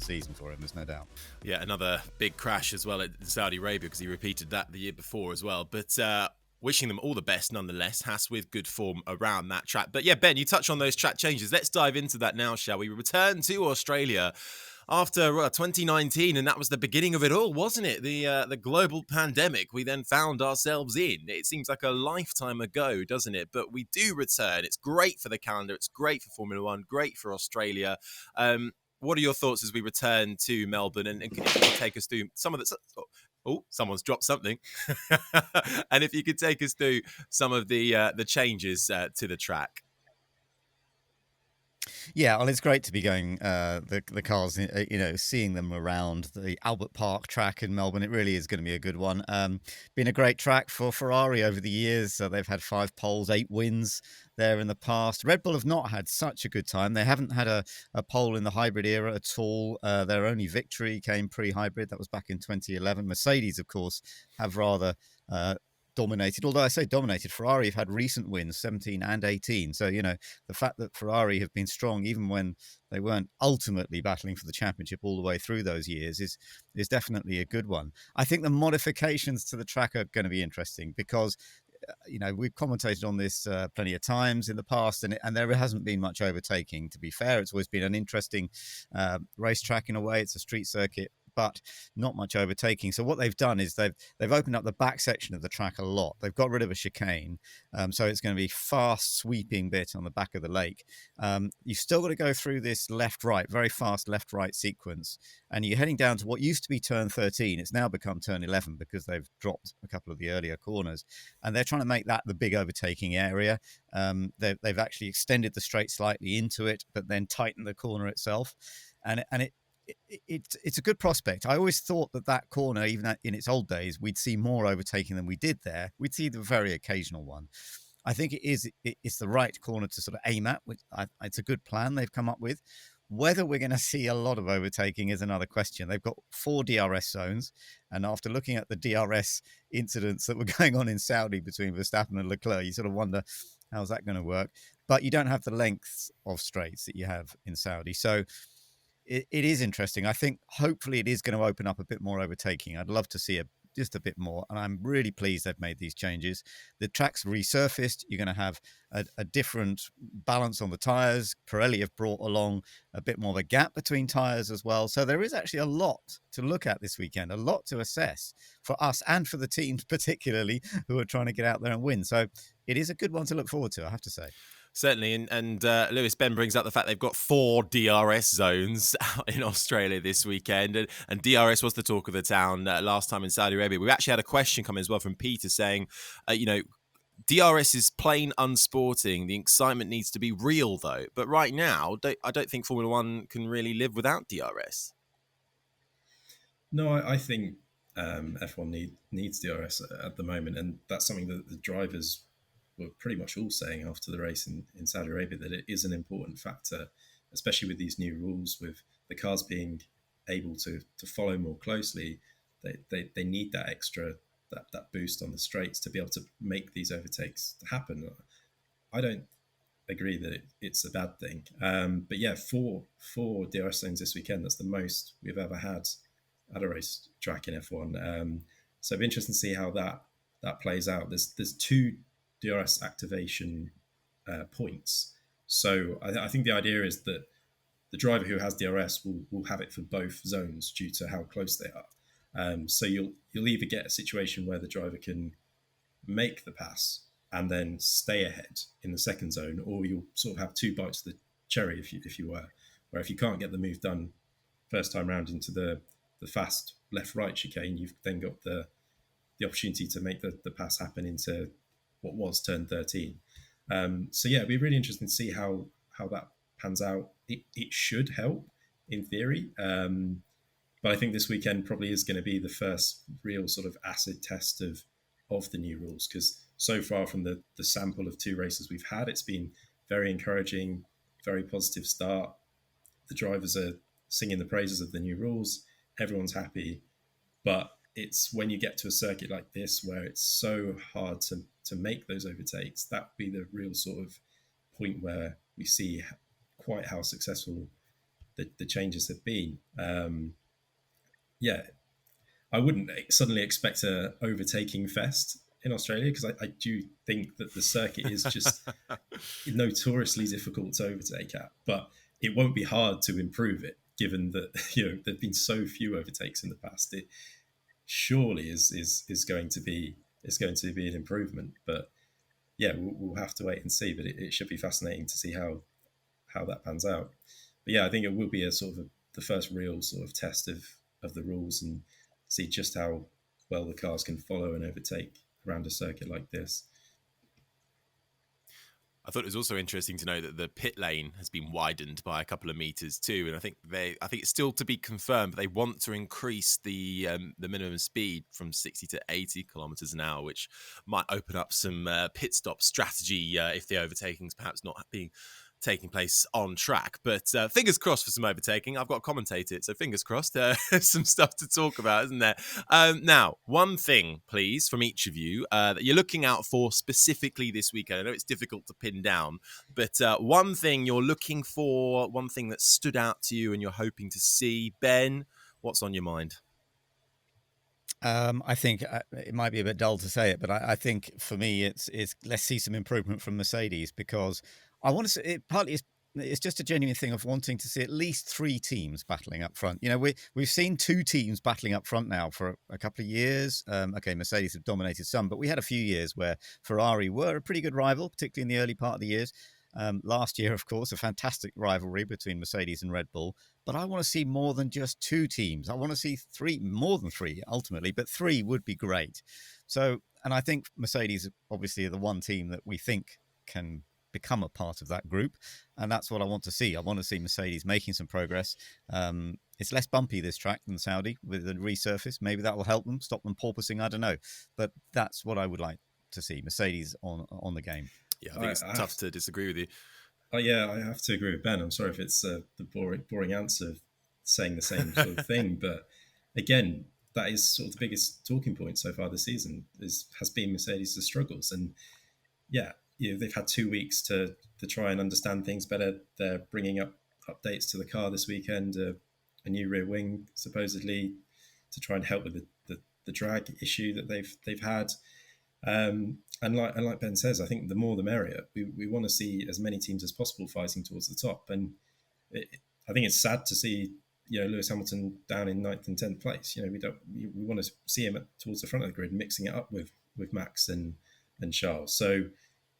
season for him, there's no doubt. Yeah, another big crash as well at Saudi Arabia, because he repeated that the year before as well. But wishing them all the best nonetheless. Haas with good form around that track. But yeah, Ben, you touched on those track changes. Let's dive into that now, shall we? We return to Australia after 2019, and that was the beginning of it all, wasn't it? The global pandemic we then found ourselves in. It seems like a lifetime ago, doesn't it? But we do return. It's great for the calendar. It's great for Formula One. Great for Australia. What are your thoughts as we return to Melbourne? And can you take us through some of the... Oh, someone's dropped something. And if you could take us through some of the changes to the track. Yeah, well, it's great to be going the cars, seeing them around the Albert Park track in Melbourne. It really is going to be a good one. Been a great track for Ferrari over the years. They've had 5 poles, 8 wins there in the past. Red Bull have not had such a good time. They haven't had a pole in the hybrid era at all. Their only victory came pre-hybrid. That was back in 2011. Mercedes, of course, have rather... dominated, although I say dominated, Ferrari have had recent wins, 17 and 18. So, the fact that Ferrari have been strong, even when they weren't ultimately battling for the championship all the way through those years, is definitely a good one. I think the modifications to the track are going to be interesting because, we've commentated on this plenty of times in the past, and there hasn't been much overtaking, to be fair. It's always been an interesting racetrack in a way. It's a street circuit, but not much overtaking. So what they've done is they've opened up the back section of the track a lot. They've got rid of a chicane, so it's going to be fast sweeping bit on the back of the lake. You've still got to go through this left-right, very fast left-right sequence, and you're heading down to what used to be turn 13. It's now become turn 11 because they've dropped a couple of the earlier corners, and they're trying to make that the big overtaking area. They've actually extended the straight slightly into it, but then tightened the corner itself, and it's a good prospect. I always thought that corner, even in its old days, we'd see more overtaking than we did there. We'd see the very occasional one. I think it's the right corner to sort of aim at, which it's a good plan they've come up with. Whether we're going to see a lot of overtaking is another question. They've got 4 DRS zones, and after looking at the DRS incidents that were going on in Saudi between Verstappen and Leclerc, you sort of wonder, how's that going to work? But you don't have the lengths of straights that you have in Saudi. So it is interesting. I think hopefully it is going to open up a bit more overtaking. I'd love to see just a bit more, and I'm really pleased they've made these changes. The track's resurfaced. You're going to have a different balance on the tyres. Pirelli have brought along a bit more of a gap between tyres as well. So there is actually a lot to look at this weekend, a lot to assess for us and for the teams, particularly, who are trying to get out there and win. So it is a good one to look forward to, I have to say. Certainly, and Lewis, Ben brings up the fact they've got 4 DRS zones out in Australia this weekend, and DRS was the talk of the town last time in Saudi Arabia. We've actually had a question come as well from Peter saying, DRS is plain unsporting. The excitement needs to be real, though. But right now, I don't think Formula One can really live without DRS. No, I think F1 needs DRS at the moment, and that's something that the drivers were pretty much all saying after the race in Saudi Arabia, that it is an important factor, especially with these new rules, with the cars being able to follow more closely. They need that extra, that boost on the straights to be able to make these overtakes happen. I don't agree that it's a bad thing. But yeah, four DRS zones this weekend, that's the most we've ever had at a race track in F1. So it'll be interesting to see how that plays out. There's 2 DRS activation points. So I think the idea is that the driver who has DRS will have it for both zones due to how close they are. So you'll either get a situation where the driver can make the pass and then stay ahead in the second zone, or you'll sort of have 2 bites of the cherry if you were, where if you can't get the move done first time round into the fast left-right chicane, you've then got the opportunity to make the pass happen into what was turn 13. So yeah, it'd be really interesting to see how that pans out. It should help in theory, but I think this weekend probably is going to be the first real sort of acid test of the new rules, because so far from the sample of 2 races we've had, it's been very encouraging, very positive start. The drivers are singing the praises of the new rules. Everyone's happy, but it's when you get to a circuit like this where it's so hard to make those overtakes, that would be the real sort of point where we see quite how successful the changes have been. Yeah, I wouldn't suddenly expect a overtaking fest in Australia, because I do think that the circuit is just notoriously difficult to overtake at, but it won't be hard to improve it, given that there've been so few overtakes in the past. It surely is going to be an improvement, but yeah, we'll have to wait and see. But it should be fascinating to see how that pans out. But yeah, I think it will be a sort of the first real sort of test of the rules, and see just how well the cars can follow and overtake around a circuit like this. I thought it was also interesting to know that the pit lane has been widened by a couple of meters too, and I think it's still to be confirmed, but they want to increase the minimum speed from 60 to 80 kilometers an hour, which might open up some pit stop strategy if the overtaking's perhaps not being taking place on track. But fingers crossed for some overtaking. I've got to commentate it, so fingers crossed. Some stuff to talk about, isn't there? Now, one thing, please, from each of you that you're looking out for specifically this weekend. I know it's difficult to pin down, but one thing you're looking for, one thing that stood out to you and you're hoping to see. Ben, what's on your mind? I think it might be a bit dull to say it, but I think for me, it's let's see some improvement from Mercedes, because I want to see it. Partly it's just a genuine thing of wanting to see at least 3 teams battling up front. We've seen 2 teams battling up front now for a couple of years. Okay, Mercedes have dominated some, but we had a few years where Ferrari were a pretty good rival, particularly in the early part of the years. Last year, of course, a fantastic rivalry between Mercedes and Red Bull. But I want to see more than just 2 teams. I want to see 3, more than 3 ultimately, but 3 would be great. So, and I think Mercedes obviously are the one team that we think can become a part of that group. And that's what I want to see. I want to see Mercedes making some progress. It's less bumpy, this track, than Saudi with the resurface. Maybe that will help them, stop them porpoising. I don't know. But that's what I would like to see, Mercedes on the game. Yeah, I think it's tough to disagree with you. Oh yeah, I have to agree with Ben. I'm sorry if it's the boring answer of saying the same sort of thing, but again, that is sort of the biggest talking point so far this season has been Mercedes' struggles. And yeah, they've had 2 weeks to try and understand things better. They're bringing up updates to the car this weekend, a new rear wing supposedly to try and help with the drag issue that they've had. And like Ben says, I think the more the merrier. We want to see as many teams as possible fighting towards the top. And I think it's sad to see Lewis Hamilton down in 9th and 10th place. We want to see him towards the front of the grid, mixing it up with Max and Charles. So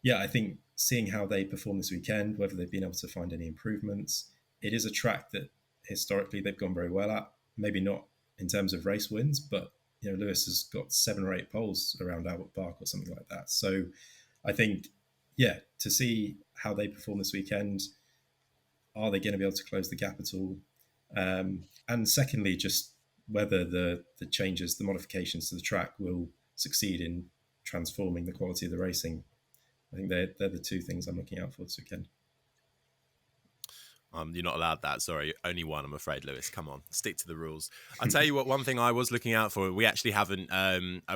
yeah, I think seeing how they perform this weekend, whether they've been able to find any improvements. It is a track that historically they've gone very well at. Maybe not in terms of race wins, but Lewis has got 7 or 8 poles around Albert Park or something like that. So I think, yeah, to see how they perform this weekend, are they going to be able to close the gap at all? And secondly, just whether the changes, the modifications to the track will succeed in transforming the quality of the racing. I think they're the 2 things I'm looking out for this weekend. You're not allowed that. Sorry, only one, I'm afraid, Lewis. Come on, stick to the rules. I'll tell you what, one thing I was looking out for, we actually haven't,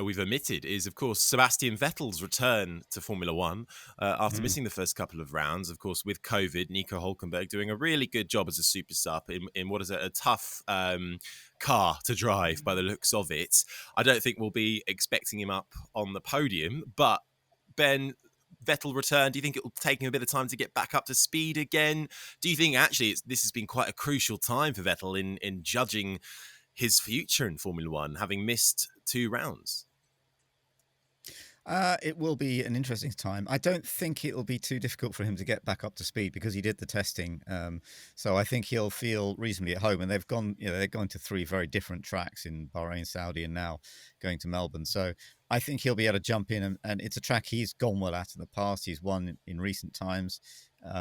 we've omitted, is, of course, Sebastian Vettel's return to Formula One after missing the first couple of rounds. Of course, with COVID, Nico Hulkenberg doing a really good job as a super sub in what is a tough car to drive by the looks of it. I don't think we'll be expecting him up on the podium, but Ben, Vettel return, do you think it will take him a bit of time to get back up to speed again? Do you think actually this has been quite a crucial time for Vettel in judging his future in Formula One, having missed 2 rounds? It will be an interesting time. I don't think it'll be too difficult for him to get back up to speed because he did the testing. So I think he'll feel reasonably at home. And they've gone to 3 very different tracks in Bahrain, Saudi, and now going to Melbourne. So I think he'll be able to jump in, and it's a track he's gone well at in the past. He's won in recent times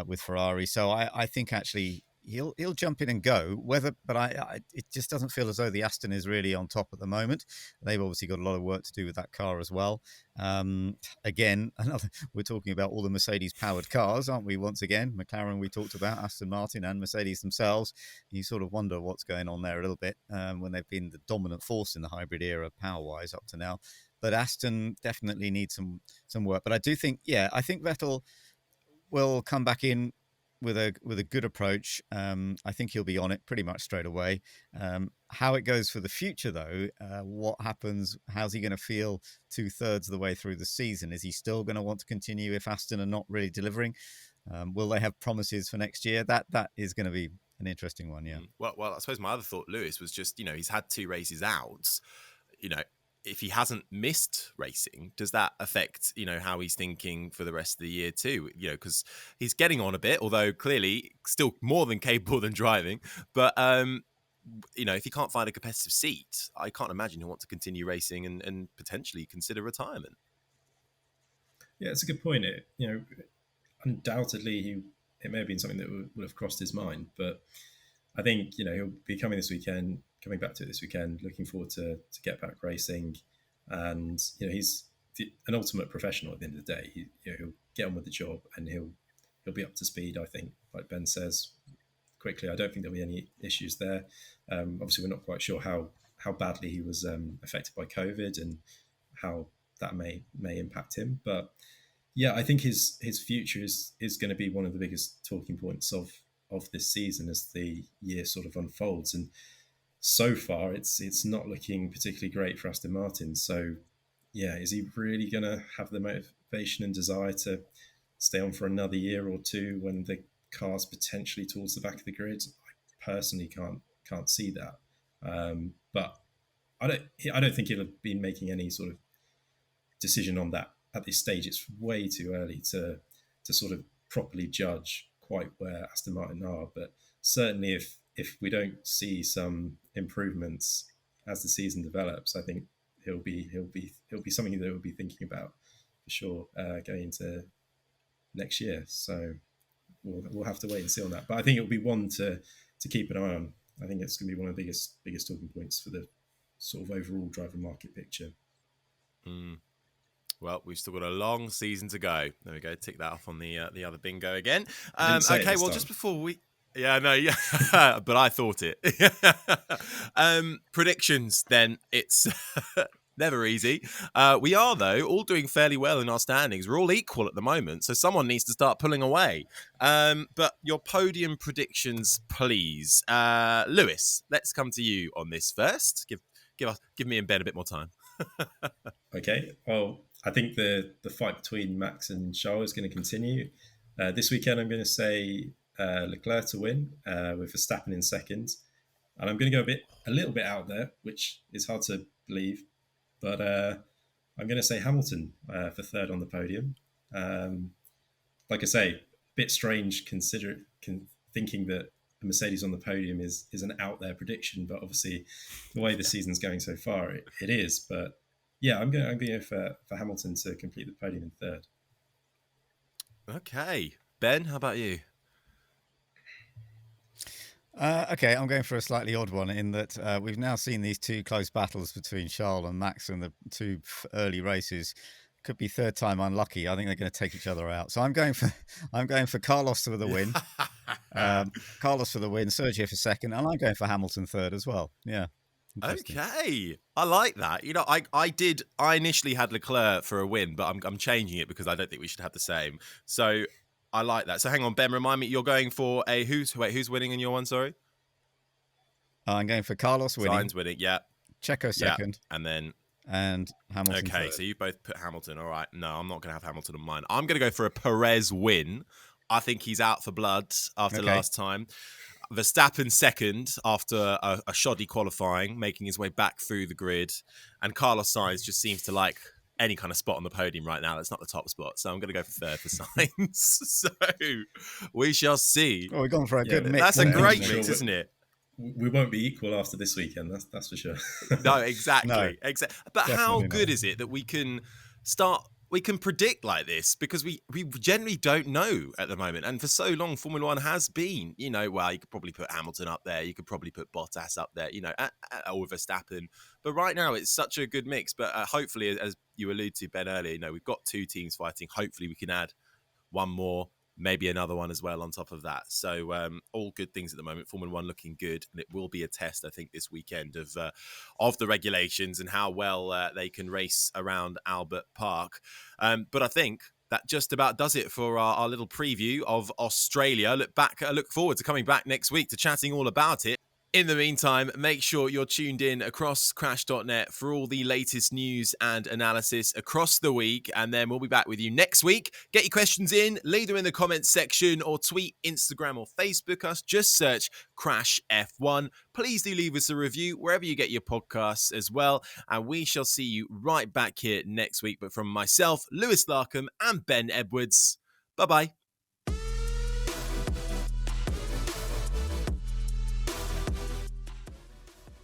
with Ferrari. So I think actually he'll jump in and go. But it just doesn't feel as though the Aston is really on top at the moment. They've obviously got a lot of work to do with that car as well. Again, we're talking about all the Mercedes-powered cars, aren't we? Once again, McLaren we talked about, Aston Martin and Mercedes themselves. You sort of wonder what's going on there a little bit when they've been the dominant force in the hybrid era power-wise up to now. But Aston definitely needs some work. But I do think, I think Vettel will come back in with a good approach. I think he'll be on it pretty much straight away. How it goes for the future, though, what happens? How's he going to feel 2/3 of the way through the season? Is he still going to want to continue if Aston are not really delivering? Will they have promises for next year? That is going to be an interesting one. Yeah. Well, I suppose my other thought, Lewis, was just, he's had 2 races out. If he hasn't missed racing, does that affect, how he's thinking for the rest of the year too? Because he's getting on a bit, although clearly still more than capable than driving. But, if he can't find a competitive seat, I can't imagine he'll want to continue racing and potentially consider retirement. Yeah, it's a good point. Undoubtedly, it may have been something that would have crossed his mind, but I think he'll be coming back to it this weekend. Looking forward to get back racing, and he's an ultimate professional at the end of the day. He'll get on with the job, and he'll be up to speed. I think, like Ben says, quickly. I don't think there'll be any issues there. Obviously, we're not quite sure how badly he was affected by COVID and how that may impact him, but yeah, I think his future is going to be one of the biggest talking points of this season as the year sort of unfolds. And so far, it's not looking particularly great for Aston Martin. So, yeah, is he really going to have the motivation and desire to stay on for another year or two when the car's potentially towards the back of the grid? I personally can't see that. But I don't think he'll have been making any sort of decision on that at this stage. It's way too early to sort of properly judge quite where Aston Martin are. But certainly, if we don't see some improvements as the season develops, I think he'll be something that we'll be thinking about for sure going into next year. So we'll have to wait and see on that. But I think it'll be one to keep an eye on. I think it's going to be one of the biggest talking points for the sort of overall driver market picture. Well, we've still got a long season to go. There we go. Tick that off on the other bingo again. Okay, well, just before we... Yeah, no, yeah, but I thought it. Predictions, then. It's never easy. We are, though, all doing fairly well in our standings. We're all equal at the moment, so someone needs to start pulling away. But your podium predictions, please. Lewis, let's come to you on this first. Give me and Ben a bit more time. Okay, well, I think the fight between Max and Charles is going to continue. This weekend, I'm going to say Leclerc to win with Verstappen in second. And I'm going to go a little bit out there, which is hard to believe. But I'm going to say Hamilton for third on the podium. Like I say, a bit strange thinking that a Mercedes on the podium is an out there prediction. But obviously, the way the season's going so far, it is. But yeah, I'm going to go for Hamilton to complete the podium in third. Okay. Ben, how about you? Okay, I'm going for a slightly odd one in that we've now seen these 2 close battles between Charles and Max in the 2 early races. Could be third time unlucky. I think they're going to take each other out. So I'm going for Carlos for the win. Carlos for the win, Sergio for second, and I'm going for Hamilton third as well. Yeah. Okay, I like that. I initially had Leclerc for a win, but I'm changing it because I don't think we should have the same. So I like that. So hang on, Ben, remind me, you're going for a who's winning in your one? Sorry, I'm going for Carlos winning. Sainz winning, yeah. Checo second, and Hamilton. Okay, third. So you both put Hamilton. All right, no, I'm not going to have Hamilton on mine. I'm going to go for a Perez win. I think he's out for blood after last time. Verstappen second after a shoddy qualifying, making his way back through the grid. And Carlos Sainz just seems to like any kind of spot on the podium right now. That's not the top spot. So I'm going to go for third for Sainz. So we shall see. Oh, we're going for a good mix. That's a great mix, isn't it? We won't be equal after this weekend. That's for sure. No, exactly. No, but how good not. is it that we can predict like this, because we generally don't know at the moment. And for so long, Formula One has been, you could probably put Hamilton up there. You could probably put Bottas up there, or Verstappen. But right now, it's such a good mix. But hopefully, as you alluded to, Ben, earlier, we've got 2 teams fighting. Hopefully, we can add one more, maybe another one as well on top of that. So all good things at the moment. Formula One looking good, and it will be a test, I think, this weekend of the regulations and how well they can race around Albert Park. But I think that just about does it for our little preview of Australia. Look forward to coming back next week to chatting all about it. In the meantime, make sure you're tuned in across crash.net for all the latest news and analysis across the week. And then we'll be back with you next week. Get your questions in, leave them in the comments section, or tweet, Instagram, or Facebook us. Just search Crash F1. Please do leave us a review wherever you get your podcasts as well. And we shall see you right back here next week. But from myself, Lewis Larkam, and Ben Edwards, bye-bye.